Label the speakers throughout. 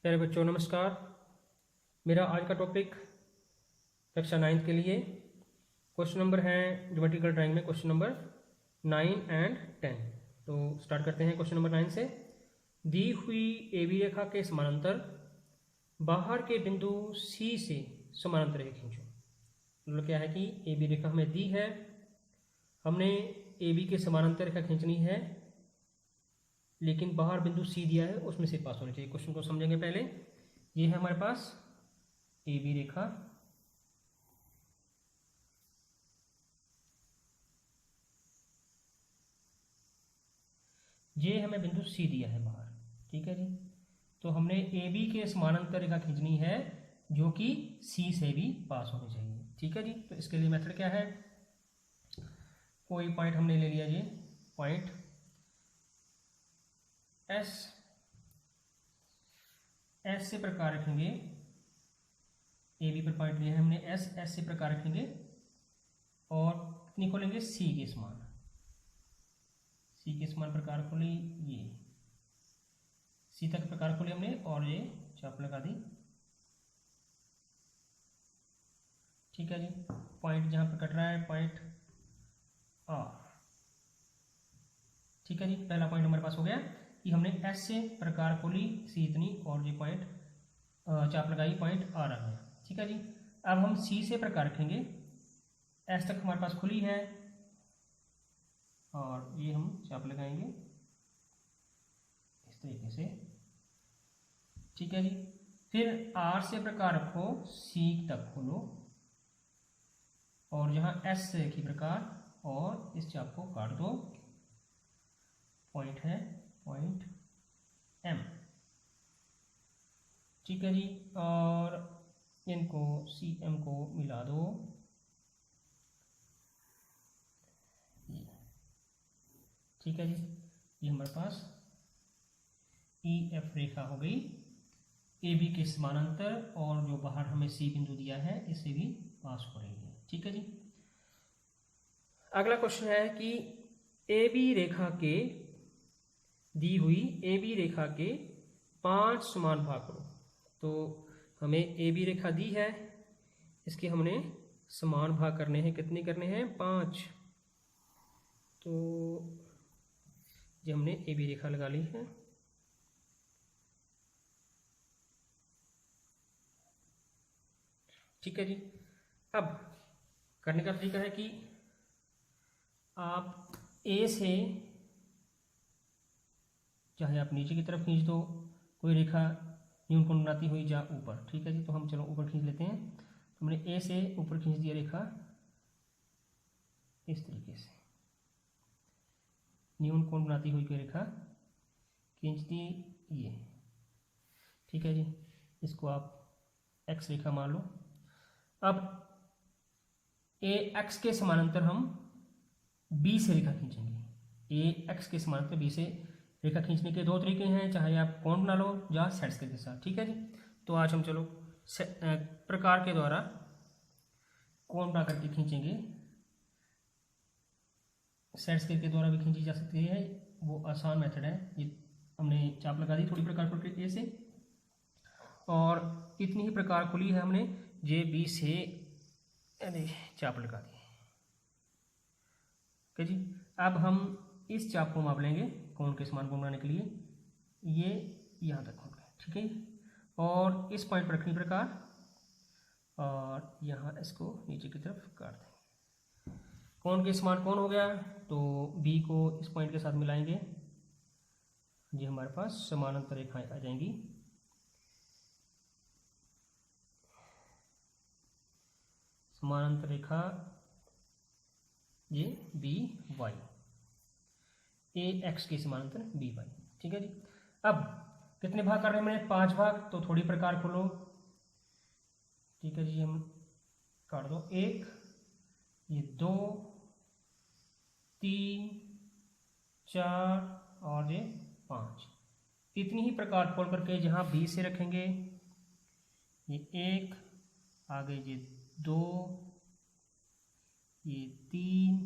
Speaker 1: प्यारे बच्चों नमस्कार। मेरा आज का टॉपिक कक्षा 9 के लिए क्वेश्चन नंबर है ज्योमेट्रिकल ड्राइंग में क्वेश्चन नंबर 9 एंड 10। तो स्टार्ट करते हैं क्वेश्चन नंबर 9 से। दी हुई ए बी रेखा के समानांतर बाहर के बिंदु सी से समानांतर रेखा खींचो। मतलब क्या है कि ए बी रेखा हमें दी है, हमने ए बी के समानांतर रेखा खींचनी है, लेकिन बाहर बिंदु सी दिया है उसमें से पास होनी चाहिए। क्वेश्चन को समझेंगे पहले। ये है हमारे पास ए बी रेखा, ये हमें बिंदु सी दिया है बाहर, ठीक है जी। तो हमने ए बी के समानांतर रेखा खींचनी है जो कि सी से भी पास होनी चाहिए, ठीक है जी। तो इसके लिए मेथड क्या है, कोई पॉइंट हमने ले लिया जी, पॉइंट एस से प्रकार रखेंगे। ए बी पर पॉइंट लिया है हमने एस से प्रकार रखेंगे और कितनी खोलेंगे, सी के समान, सी के समान प्रकार खोली, ये सी तक प्रकार खोली हमने और ये चाप लगा दी, ठीक है जी। पॉइंट जहां पर कट रहा है पॉइंट आर, ठीक है जी। पहला पॉइंट हमारे पास हो गया कि हमने एस से प्रकार खोली, सी इतनी, और ये पॉइंट चाप लगाई, पॉइंट आर आ गया, ठीक है जी। अब हम सी से प्रकार रखेंगे, एस तक हमारे पास खुली है और ये हम चाप लगाएंगे इस तरीके से, ठीक है जी। फिर आर से प्रकार रखो, सी तक खोलो और जहां एस से की प्रकार और इस चाप को काट दो, पॉइंट है पॉइंट एम, ठीक है जी। और इनको सी एम को मिला दो, ठीक है जी। ये हमारे पास ई एफ रेखा हो गई ए बी के समानांतर और जो बाहर हमें सी बिंदु दिया है इसे भी पास हो रही है, ठीक है जी। अगला क्वेश्चन है कि ए बी रेखा के दी हुई ए बी रेखा के 5 समान भाग करो। तो हमें ए बी रेखा दी है, इसके हमने समान भाग करने हैं। कितने करने हैं, 5। तो ये हमने ए बी रेखा लगा ली है, ठीक है जी। अब करने का तरीका है कि आप ए से, चाहे आप नीचे की तरफ खींच दो, कोई रेखा न्यूनकोण बनाती हुई जा ऊपर, ठीक है जी। तो हम चलो ऊपर खींच लेते हैं। तो हमने ए से ऊपर खींच दिया रेखा इस तरीके से, न्यूनकोण बनाती हुई कोई रेखा खींच दी ये, ठीक है जी। इसको आप एक्स रेखा मान लो। अब ए एक्स के समानांतर हम बी से रेखा खींचेंगे। ए एक्स के समानांतर बी से रेखा खींचने के 2 तरीके हैं, चाहे आप कोण बना लो या सेट स्केल के साथ, ठीक है जी। तो आज हम चलो प्रकार के द्वारा कोण बना करके खींचेंगे। सेट स्केल के द्वारा भी खींची जा सकती है, वो आसान मेथड है। ये हमने चाप लगा दी थोड़ी प्रकार खोल के ए से, और इतनी ही प्रकार खुली है हमने जे बी से चाप लगा दी, ठीक है जी। अब हम इस चाप को माप लेंगे कोण के समान कोण बनाने के लिए, ये यहाँ तक हो गया, ठीक है। और इस पॉइंट पर रखनी प्रकार और यहाँ इसको नीचे की तरफ काट देंगे। कोण के समान कोण हो गया, तो बी को इस पॉइंट के साथ मिलाएंगे, ये हमारे पास समानांतर रेखाएं आ जाएंगी। समानांतर रेखा ये बी वाई, ए एक्स के समानांतर बी वाई, ठीक है जी। अब कितने भाग कर रहे हैं मैंने, 5 भाग, तो थोड़ी प्रकार खोलो, ठीक है जी। हम काट दो, 1, ये 2, 3, 4 और ये 5। इतनी ही प्रकार खोल करके जहां बी से रखेंगे, ये 1, आगे ये 2, ये 3,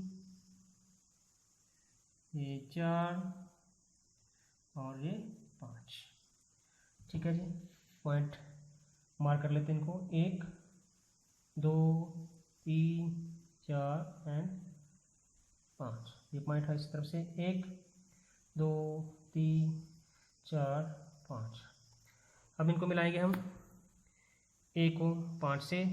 Speaker 1: ये 4 और ये 5, ठीक है जी। पॉइंट मार्क कर लेते हैं इनको, 1 2 3 4 एंड 5। ये पॉइंट है इस तरफ से, 1 2 3 4 5। अब इनको मिलाएंगे हम, ए को 5 से,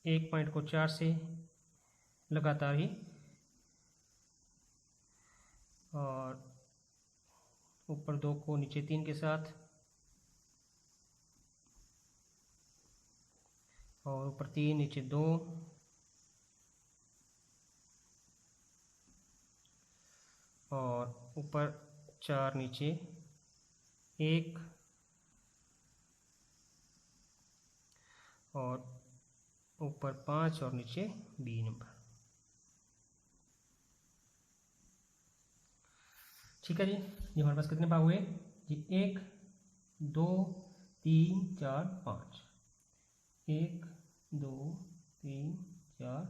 Speaker 1: एक पॉइंट को 4 से लगातार ही, और ऊपर 2 को नीचे 3 के साथ, और ऊपर 3 नीचे 2, और ऊपर 4 नीचे 1, और ऊपर 5 और नीचे बी नंबर। ठीक है जी। ये हमारे पास कितने भाग हुए जी? 1 2 3 4 5, 1 2 3 4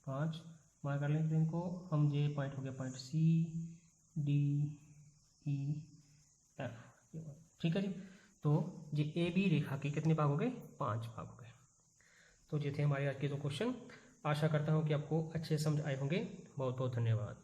Speaker 1: 5 मार्क कर लेंगे इनको हम। ये पॉइंट हो गया point C D E F. ठीक है जी। तो ये ए बी रेखा के कितने भाग हो गए? 5 भाग हो गए। तो ये थे हमारे आज के 2 क्वेश्चन। आशा करता हूँ कि आपको अच्छे समझ आए होंगे। बहुत बहुत धन्यवाद।